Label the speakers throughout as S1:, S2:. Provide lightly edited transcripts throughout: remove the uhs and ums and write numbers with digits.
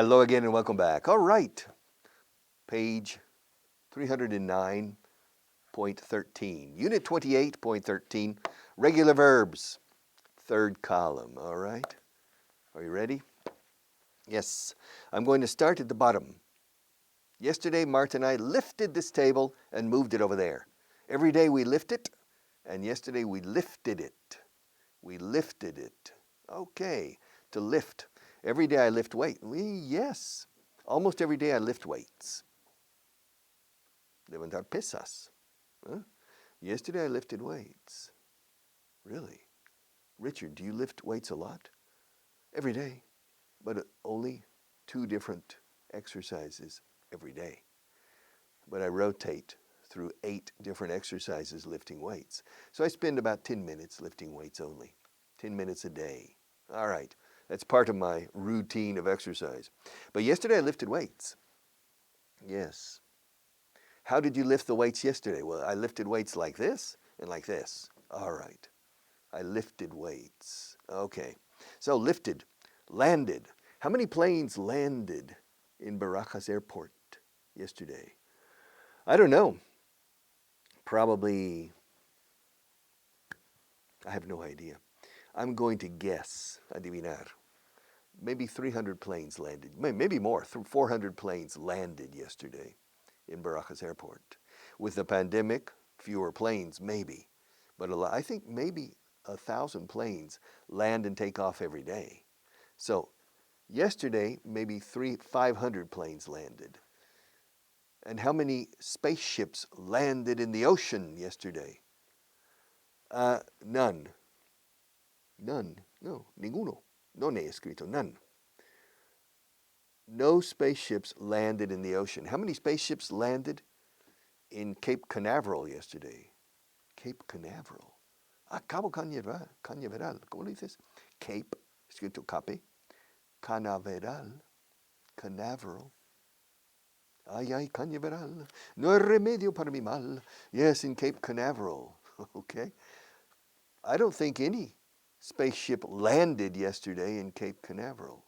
S1: Hello again and welcome back. All right, page 309.13, unit 28.13, regular verbs, third column. All right, are you ready? Yes, I'm going to start at the bottom. Yesterday, Martha and I lifted this table and moved it over there. Every day we lift it, and yesterday we lifted it. We lifted it. Okay, to lift. Every day I lift weight. Yes, almost every day I lift weights. Levantar pesas. Huh? Yesterday I lifted weights. Really? Richard, do you lift weights a lot? Every day, but only 2 different exercises every day. But I rotate through 8 different exercises lifting weights. So I spend about 10 minutes lifting weights only. 10 minutes a day. All right, that's part of my routine of exercise. But yesterday I lifted weights. Yes. How did you lift the weights yesterday? Well, I lifted weights like this and like this. All right. I lifted weights. Okay. So lifted, landed. How many planes landed in Barajas Airport yesterday? I don't know. Probably, I have no idea. I'm going to guess, adivinar. Maybe 300 planes landed, maybe more, 400 planes landed yesterday in Barajas Airport. With the pandemic, fewer planes, maybe. But I think maybe 1,000 planes land and take off every day. So yesterday, maybe 500 planes landed. And how many spaceships landed in the ocean yesterday? None. None. No, ninguno. No he escrito, none. No spaceships landed in the ocean. How many spaceships landed in Cape Canaveral yesterday? Cape Canaveral. Cabo Cañaveral. ¿Cómo lo dices? Cape, escrito cape. Canaveral. Canaveral. Ay, ay, Cañaveral. No hay remedio para mi mal. Yes, in Cape Canaveral. Okay. I don't think any spaceship landed yesterday in Cape Canaveral.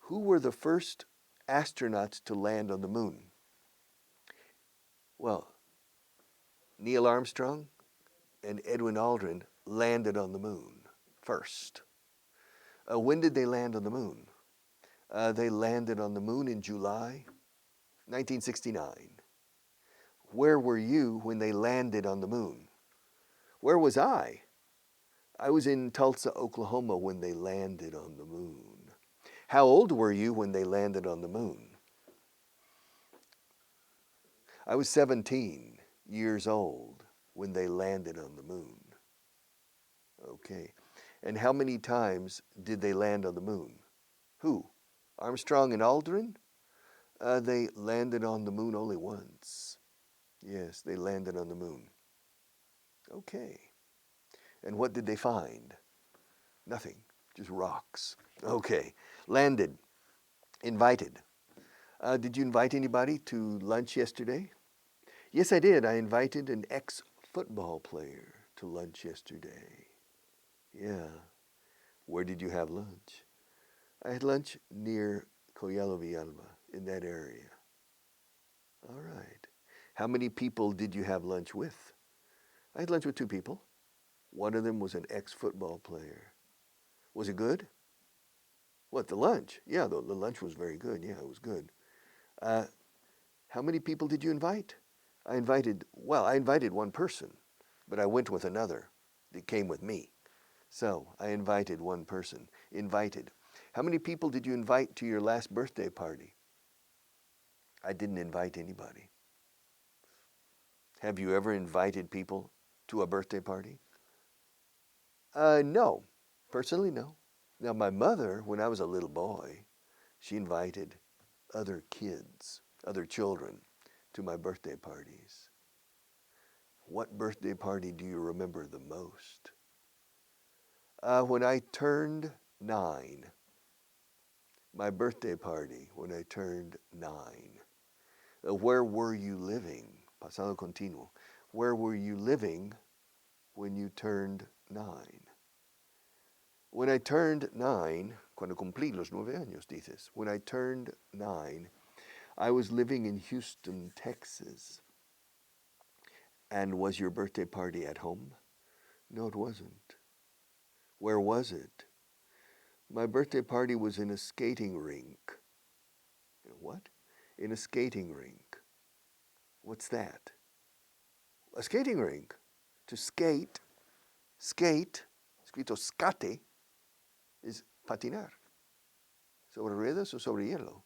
S1: Who were the first astronauts to land on the moon? Well, Neil Armstrong and Edwin Aldrin landed on the moon first. When did they land on the moon? They landed on the moon in July 1969. Where were you when they landed on the moon? Where was I? I was in Tulsa, Oklahoma when they landed on the moon. How old were you when they landed on the moon? I was 17 years old when they landed on the moon. Okay. And how many times did they land on the moon? Who? Armstrong and Aldrin? They landed on the moon only once. Yes, they landed on the moon. Okay. And what did they find? Nothing, just rocks. Okay. Landed. Invited. Did you invite anybody to lunch yesterday? Yes, I did. I invited an ex-football player to lunch yesterday. Yeah. Where did you have lunch? I had lunch near Coyalo Villalba, in that area. All right. How many people did you have lunch with? I had lunch with 2 people. One of them was an ex-football player. Was it good? What, the lunch? Yeah, the lunch was very good. Yeah, it was good. How many people did you invite? I invited one person, but I went with another that came with me. So I invited one person. Invited. How many people did you invite to your last birthday party? I didn't invite anybody. Have you ever invited people to a birthday party? No. Personally, no. Now, my mother, when I was a little boy, she invited other kids, other children, to my birthday parties. What birthday party do you remember the most? When I turned 9. My birthday party when I turned 9. Where were you living? Pasado continuo. Where were you living when you turned 9? When I turned 9, Cuando cumplí los 9 años, dices. When I turned 9, I was living in Houston, Texas. And was your birthday party at home? No, it wasn't. Where was it? My birthday party was in a skating rink. What? In a skating rink. What's that? A skating rink. To skate, escrito skate, is patinar. Sobre ruedas o sobre hielo.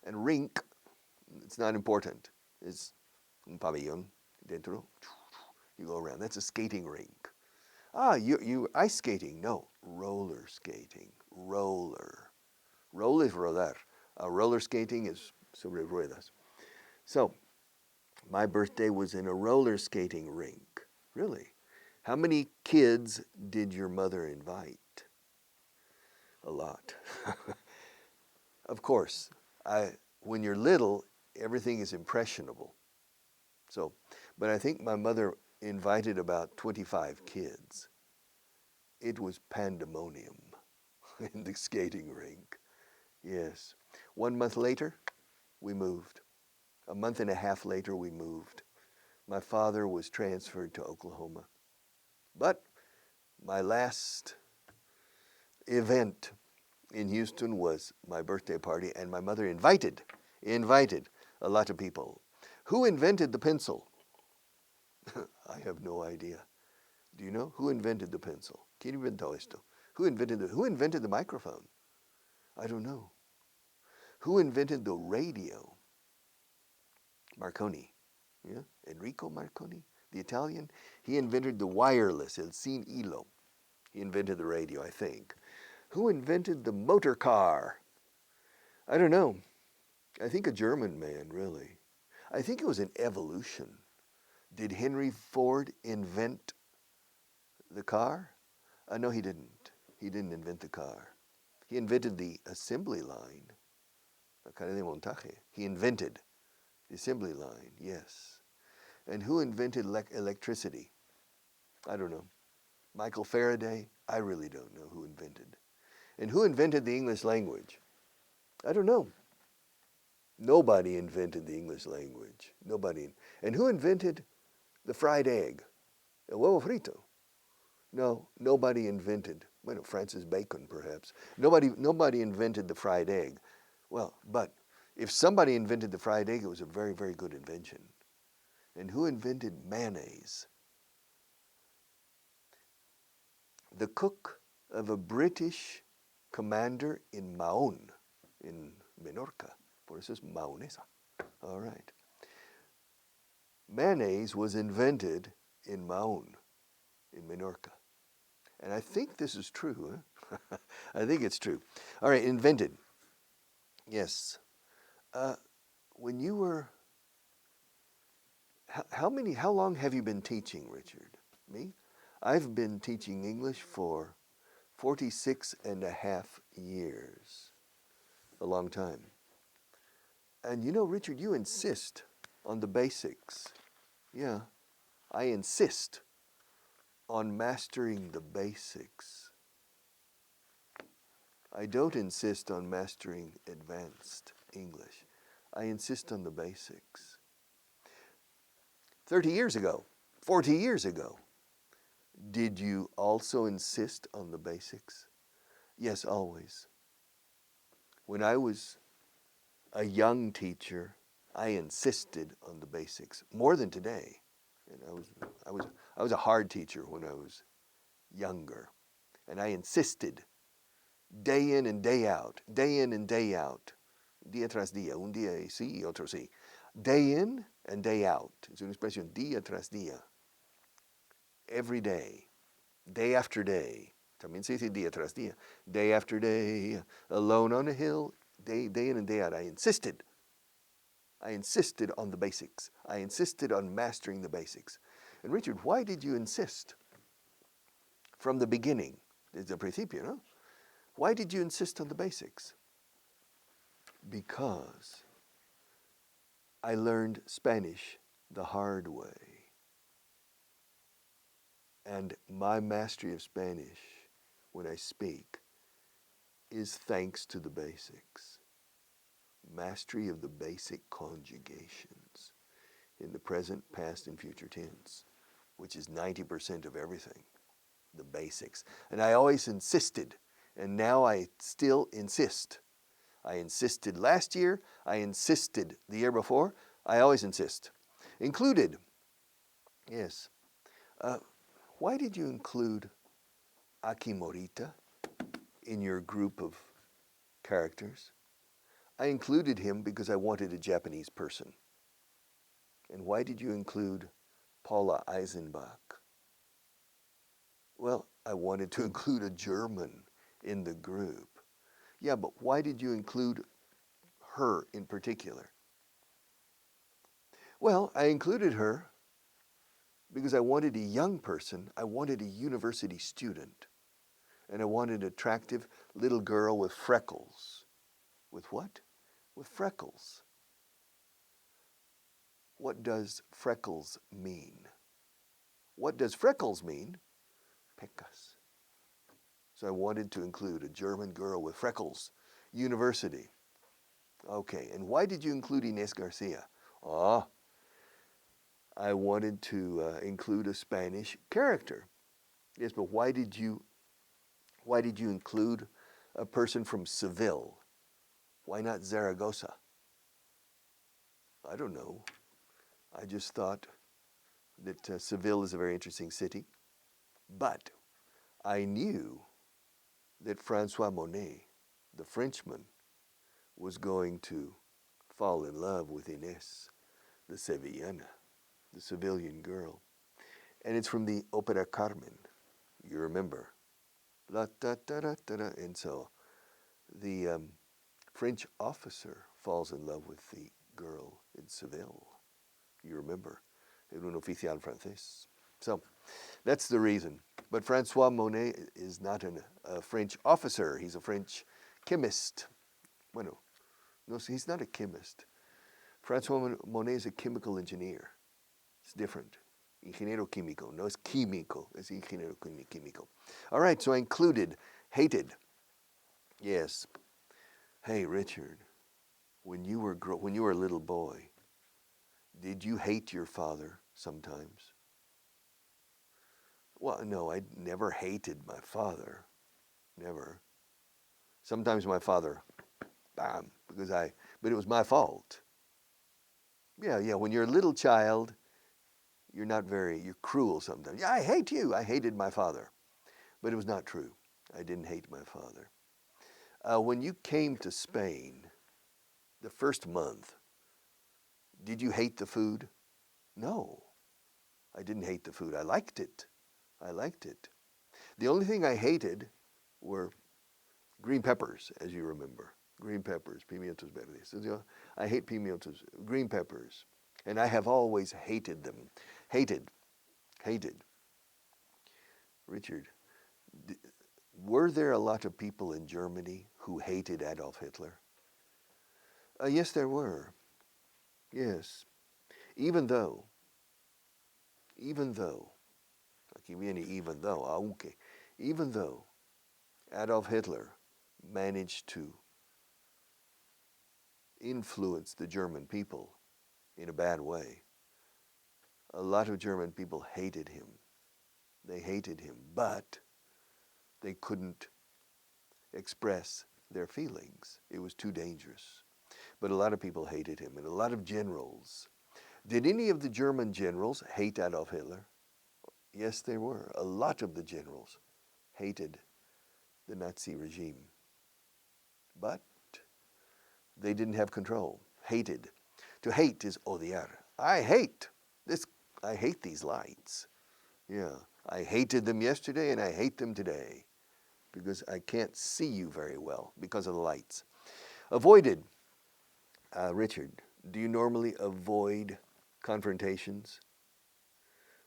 S1: And rink, it's not important. It's un pabellón dentro. You go around. That's a skating rink. You ice skating? No, roller skating. Roller. Roll is rodar. Roller skating is sobre ruedas. So, my birthday was in a roller skating rink. Really? How many kids did your mother invite? A lot. Of course, when you're little, everything is impressionable. So, but I think my mother invited about 25 kids. It was pandemonium in the skating rink. Yes. 1 month later, we moved. A month and a half later, we moved. My father was transferred to Oklahoma. But my last event in Houston was my birthday party, and my mother invited a lot of people. Who invented the pencil? I have no idea. Do you know who invented the pencil? ¿Quién inventó esto? Who invented the microphone? I don't know. Who invented the radio? Marconi. Yeah? Enrico Marconi, the Italian. He invented the wireless, el sin hilo. He invented the radio, I think. Who invented the motor car? I don't know. I think a German man, really. I think it was an evolution. Did Henry Ford invent the car? No, he didn't. He didn't invent the car. He invented the assembly line. La cadena de montaje. He invented the assembly line, yes. And who invented electricity? I don't know. Michael Faraday? I really don't know who invented. And who invented the English language? I don't know. Nobody invented the English language. Nobody. And who invented the fried egg? El huevo frito? No, nobody invented. Well, Francis Bacon, perhaps. Nobody invented the fried egg. Well, but if somebody invented the fried egg, it was a very, very good invention. And who invented mayonnaise? The cook of a British commander in Mahón, in Menorca. Por eso es mahonesa. All right. Mayonnaise was invented in Mahón, in Menorca. And I think this is true. Huh? I think it's true. All right, invented. Yes. When you were, how long have you been teaching, Richard? Me? I've been teaching English for 46 and a half years. A long time. And you know, Richard, you insist on the basics. Yeah, I insist on mastering the basics. I don't insist on mastering advanced English. I insist on the basics. 30 years ago, 40 years ago, did you also insist on the basics? Yes, always. When I was a young teacher, I insisted on the basics more than today. And I was a hard teacher when I was younger, and I insisted day in and day out, day in and day out, día tras día, un día sí y otro sí. Day in and day out. Es una expresión día tras día. Every day, day after day. También se dice día tras día. Day after day, alone on a hill, day in and day out. I insisted on the basics. I insisted on mastering the basics. And Richard, why did you insist? From the beginning, desde el principio, no? Why did you insist on the basics? Because I learned Spanish the hard way. And my mastery of Spanish, when I speak, is thanks to the basics. Mastery of the basic conjugations in the present, past, and future tense, which is 90% of everything, the basics. And I always insisted, and now I still insist. I insisted last year, I insisted the year before, I always insist. Included, yes. Why did you include Akimorita in your group of characters? I included him because I wanted a Japanese person. And why did you include Paula Eisenbach? Well, I wanted to include a German in the group. Yeah, but why did you include her in particular? Well, I included her because I wanted a young person. I wanted a university student. And I wanted an attractive little girl with freckles. With what? With freckles. What does freckles mean? What does freckles mean? Pecas. So I wanted to include a German girl with freckles. University. Okay, and why did you include Inés Garcia? I wanted to include a Spanish character. Yes, but why did you include a person from Seville? Why not Zaragoza? I don't know. I just thought that Seville is a very interesting city. But I knew that Francois Monet, the Frenchman, was going to fall in love with Inés, the Sevillana, the Sevillian girl. And it's from the Opera Carmen, you remember. La, da, da, da, da, da. And so the French officer falls in love with the girl in Seville, you remember, en un oficial francés. So that's the reason. But Francois Monet is not a French officer. He's a French chemist. Bueno, no, he's not a chemist. Francois Monet is a chemical engineer. It's different. Ingeniero químico. No es químico. Es ingeniero químico. All right, so I included hated. Yes. Hey, Richard, when you were a little boy, did you hate your father sometimes? Well, no, I never hated my father. Never. Sometimes my father, bam, but it was my fault. Yeah, when you're a little child, you're cruel sometimes. Yeah, I hate you. I hated my father. But it was not true. I didn't hate my father. When you came to Spain, the first month, did you hate the food? No, I didn't hate the food. I liked it. The only thing I hated were green peppers, as you remember. Green peppers, pimientos verdes. I hate pimientos, green peppers. And I have always hated them. Hated. Richard, were there a lot of people in Germany who hated Adolf Hitler? Yes, there were. Yes. Even though, aquí viene even though, aunque, even though Adolf Hitler managed to influence the German people in a bad way, a lot of German people hated him. They hated him, but they couldn't express their feelings. It was too dangerous. But a lot of people hated him, and a lot of generals. Did any of the German generals hate Adolf Hitler? Yes, there were. A lot of the generals hated the Nazi regime. But they didn't have control. Hated. To hate is odiar. I hate these lights. Yeah, I hated them yesterday and I hate them today because I can't see you very well because of the lights. Avoided. Richard, do you normally avoid confrontations?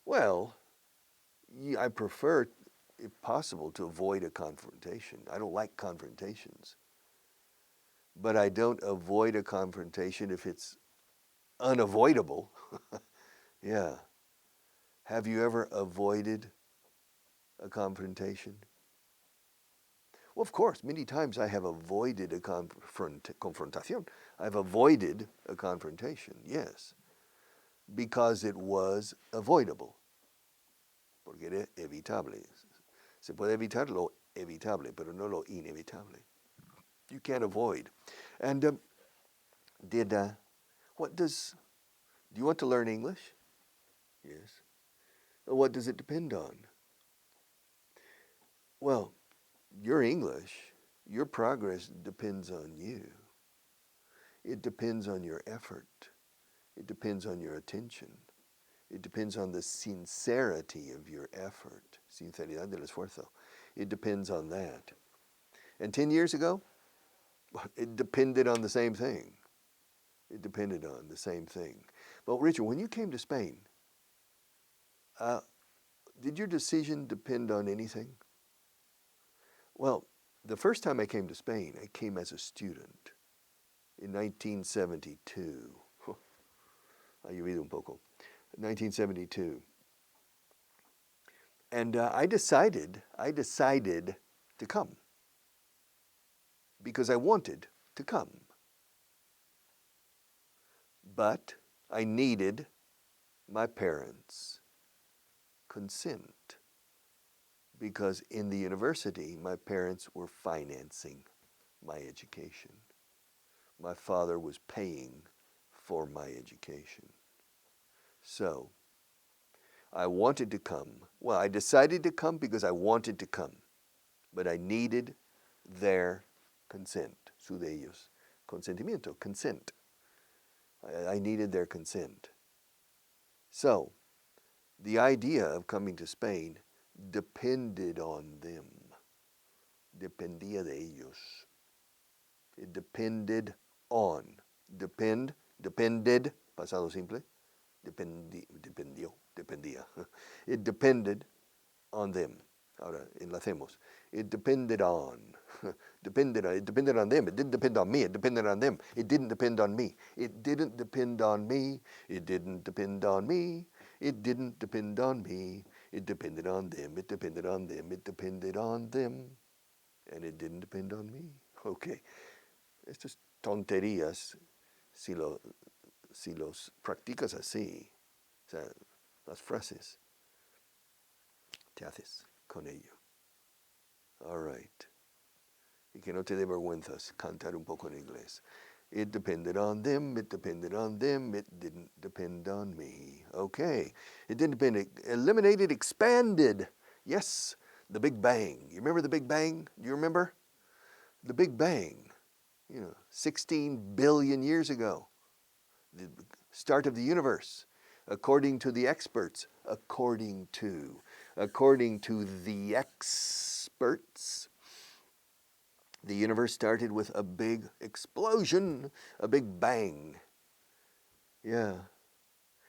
S1: Well, I prefer, if possible, to avoid a confrontation. I don't like confrontations. But I don't avoid a confrontation if it's unavoidable. Yeah. Have you ever avoided a confrontation? Well, of course, many times I have avoided a confrontación. I've avoided a confrontation, yes, because it was avoidable, porque era evitable. Se puede evitar lo evitable, pero no lo inevitable. You can't avoid. And do you want to learn English? Yes. What does it depend on? Well, your English, your progress depends on you. It depends on your effort. It depends on your attention. It depends on the sincerity of your effort. Sinceridad del esfuerzo. It depends on that. And 10 years ago, it depended on the same thing. It depended on the same thing. But Richard, when you came to Spain, did your decision depend on anything? Well, the first time I came to Spain, I came as a student in 1972. Ha llovido un poco. 1972. And I decided to come because I wanted to come. But I needed my parents' consent because in the university, my parents were financing my education. My father was paying for my education. So I wanted to come. Well, I decided to come because I wanted to come, but I needed their consent. Su de ellos. Consentimiento, consent. I needed their consent. So the idea of coming to Spain depended on them. Dependía de ellos. It depended on. Depended, pasado simple. Dependía. It depended on them. Ahora, enlacemos. It depended on. It depended on them. It didn't depend on me. It depended on them. It didn't depend on me. It didn't depend on me. It didn't depend on me. It didn't depend on me. It depended on them. It depended on them. It depended on them. And it didn't depend on me. Okay. Estas tonterías, si los practicas así, o sea, las frases, te haces con ello. All right. Y que no te dé vergüenzas cantar un poco en inglés. It depended on them, it depended on them, it didn't depend on me. Okay. It didn't depend, eliminated, expanded. Yes, the Big Bang. You remember the Big Bang? Do you remember? The Big Bang, 16 billion years ago. The start of the universe, according to the experts, according to the experts, the universe started with a big explosion, a big bang. Yeah,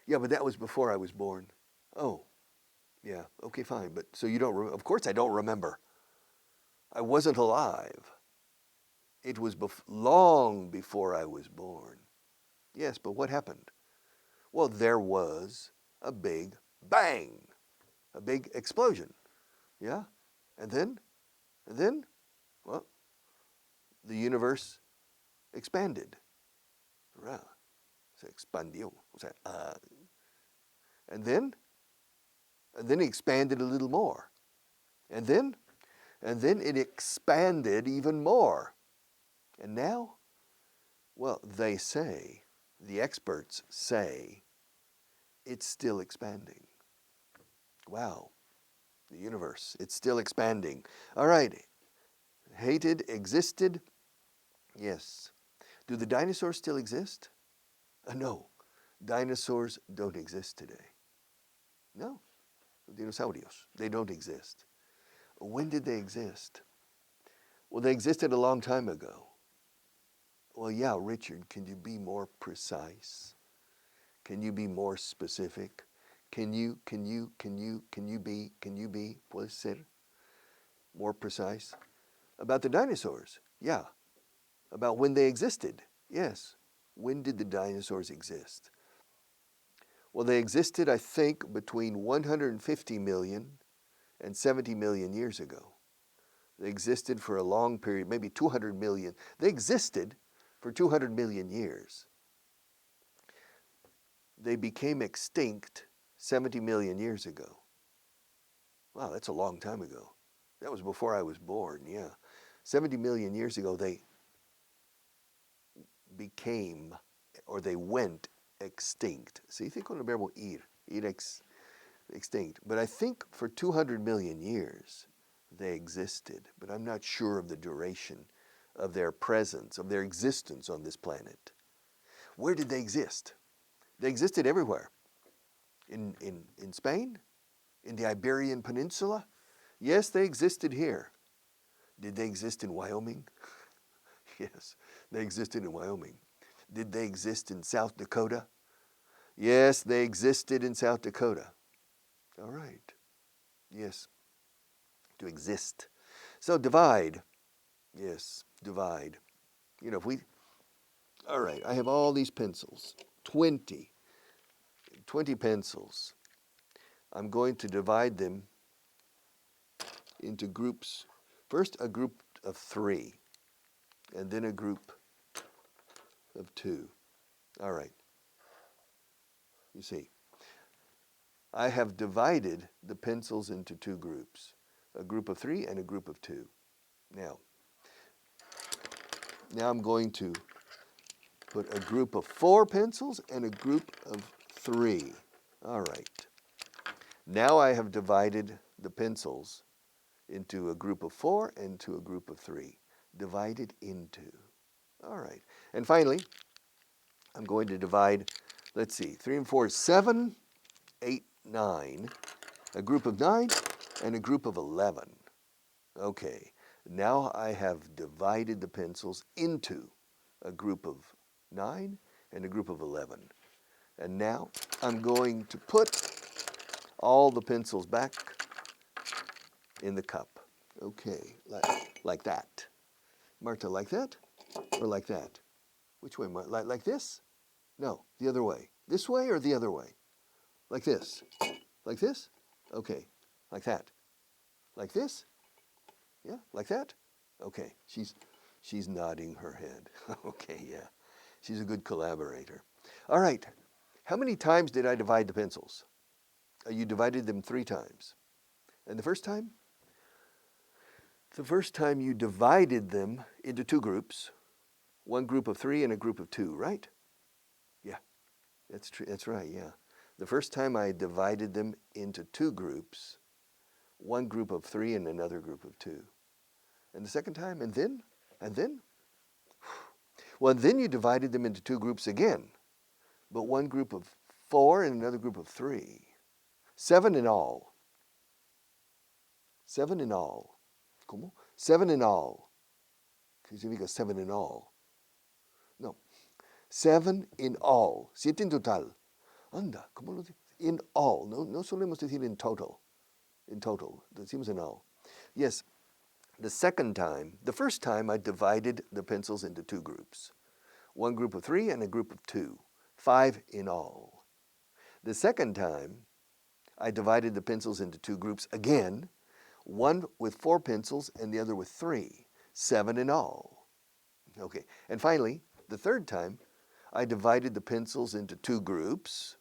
S1: but that was before I was born. Oh, yeah, okay, fine. But so you don't, of course I don't remember. I wasn't alive. It was long before I was born. Yes, but what happened? Well, there was a big bang, a big explosion. Yeah? And then, well, the universe expanded. Se expandió. And then it expanded a little more. And then it expanded even more. And now, well, they say, the experts say, it's still expanding. Wow, the universe, it's still expanding. All right, hated, existed, yes. Do the dinosaurs still exist? No, dinosaurs don't exist today. No, dinosaurios, they don't exist. When did they exist? Well, they existed a long time ago. Well, yeah, Richard, can you be more precise? Can you be more specific? Can you be, puede ser more precise? About the dinosaurs, yeah. About when they existed, yes. When did the dinosaurs exist? Well, they existed, I think, between 150 million and 70 million years ago. They existed for a long period, maybe 200 million. They existed for 200 million years. They became extinct 70 million years ago. Wow, that's a long time ago. That was before I was born, yeah. 70 million years ago, they became, or they went extinct. See, think on the verbo ir extinct. But I think for 200 million years, they existed, but I'm not sure of the duration of their presence, of their existence on this planet. Where did they exist? They existed everywhere. In Spain? In the Iberian Peninsula? Yes, they existed here. Did they exist in Wyoming? Yes, they existed in Wyoming. Did they exist in South Dakota? Yes, they existed in South Dakota. All right. Yes, to exist. So divide. Yes, divide. You know, if we, all right, I have all these pencils, 20 pencils. I'm going to divide them into groups. First, a group of 3, and then a group of 2. All right. You see, I have divided the pencils into 2 groups, a group of 3 and a group of 2. Now I'm going to put a group of 4 pencils and a group of 3. All right. Now I have divided the pencils into a group of 4 and to a group of 3. Divided into. All right. And finally, I'm going to divide, let's see, 3 and 4 is 7, 8, 9, a group of 9 and a group of 11. Okay. Now I have divided the pencils into a group of 9 and a group of 11. And now I'm going to put all the pencils back in the cup. Okay, like that. Marta, like that or like that? Which way, Marta? Like this? No, the other way. This way or the other way? Like this. Like this? Okay, like that. Like this? Yeah, like that? Okay, she's nodding her head. Okay, yeah. She's a good collaborator. All right, how many times did I divide the pencils? You divided them 3 times. And the first time? The first time you divided them into 2 groups, one group of 3 and a group of 2, right? Yeah, that's true. That's right, yeah. The first time I divided them into 2 groups, one group of 3 and another group of 2. And the second time, and then? Well, then you divided them into 2 groups again, but one group of 4 and another group of 3. 7 in all. 7 in all. ¿Cómo? 7 in all. ¿Qué significa 7 in all? No. 7 in all. 7 en total. Anda, ¿cómo lo digo? In all. No solemos decir in total. In total. Decimos in all. Yes. The first time I divided the pencils into 2 groups. One group of 3 and a group of 2. 5 in all. The second time, I divided the pencils into 2 groups again, one with 4 pencils and the other with 3. 7 in all. Okay, and finally, the third time, I divided the pencils into 2 groups,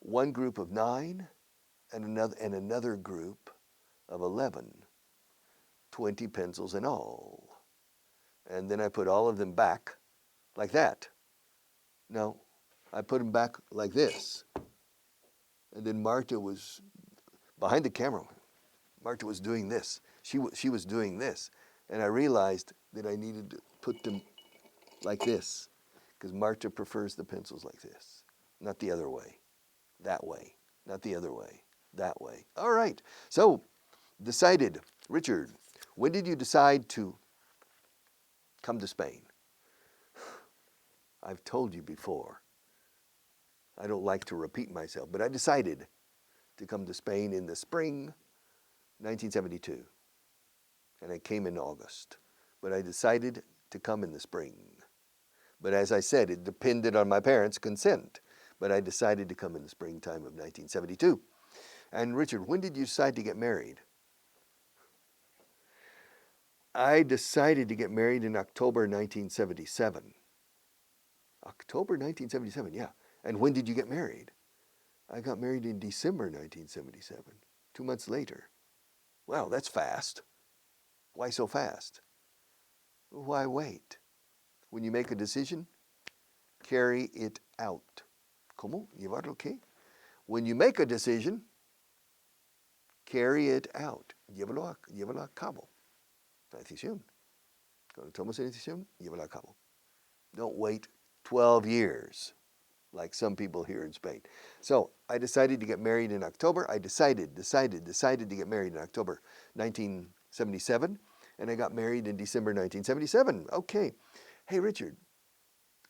S1: one group of 9 and another group of 11. 20 pencils in all. And then I put all of them back like that. No, I put them back like this. And then Marta was behind the camera. Marta was doing this. She was doing this. And I realized that I needed to put them like this, because Marta prefers the pencils like this, not the other way. That way, not the other way. That way. All right. So, decided. Richard, when did you decide to come to Spain? I've told you before. I don't like to repeat myself, but I decided to come to Spain in the spring 1972. And I came in August. But I decided to come in the spring. But as I said, it depended on my parents' consent. But I decided to come in the springtime of 1972. And Richard, when did you decide to get married? I decided to get married in October 1977. October 1977, yeah. And when did you get married? I got married in December 1977, 2 months later. Wow, that's fast. Why so fast? Why wait? When you make a decision, carry it out. ¿Cómo? ¿Llevarlo qué? When you make a decision, carry it out. Llévalo a cabo. La decisión. Cuando tomas una decisión, llévala a cabo. Don't wait 12 years like some people here in Spain. So I decided to get married in October. I decided to get married in October 1977, and I got married in December 1977. Okay. Hey, Richard,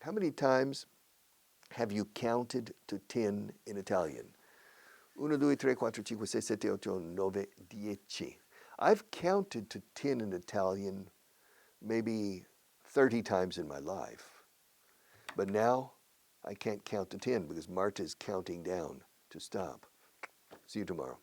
S1: how many times have you counted to 10 in Italian? 1, 2, 3, 4, 5, 6, 7, 8, 9, 10. I've counted to 10 in Italian maybe 30 times in my life. But now I can't count to 10 because Marta's counting down to stop. See you tomorrow.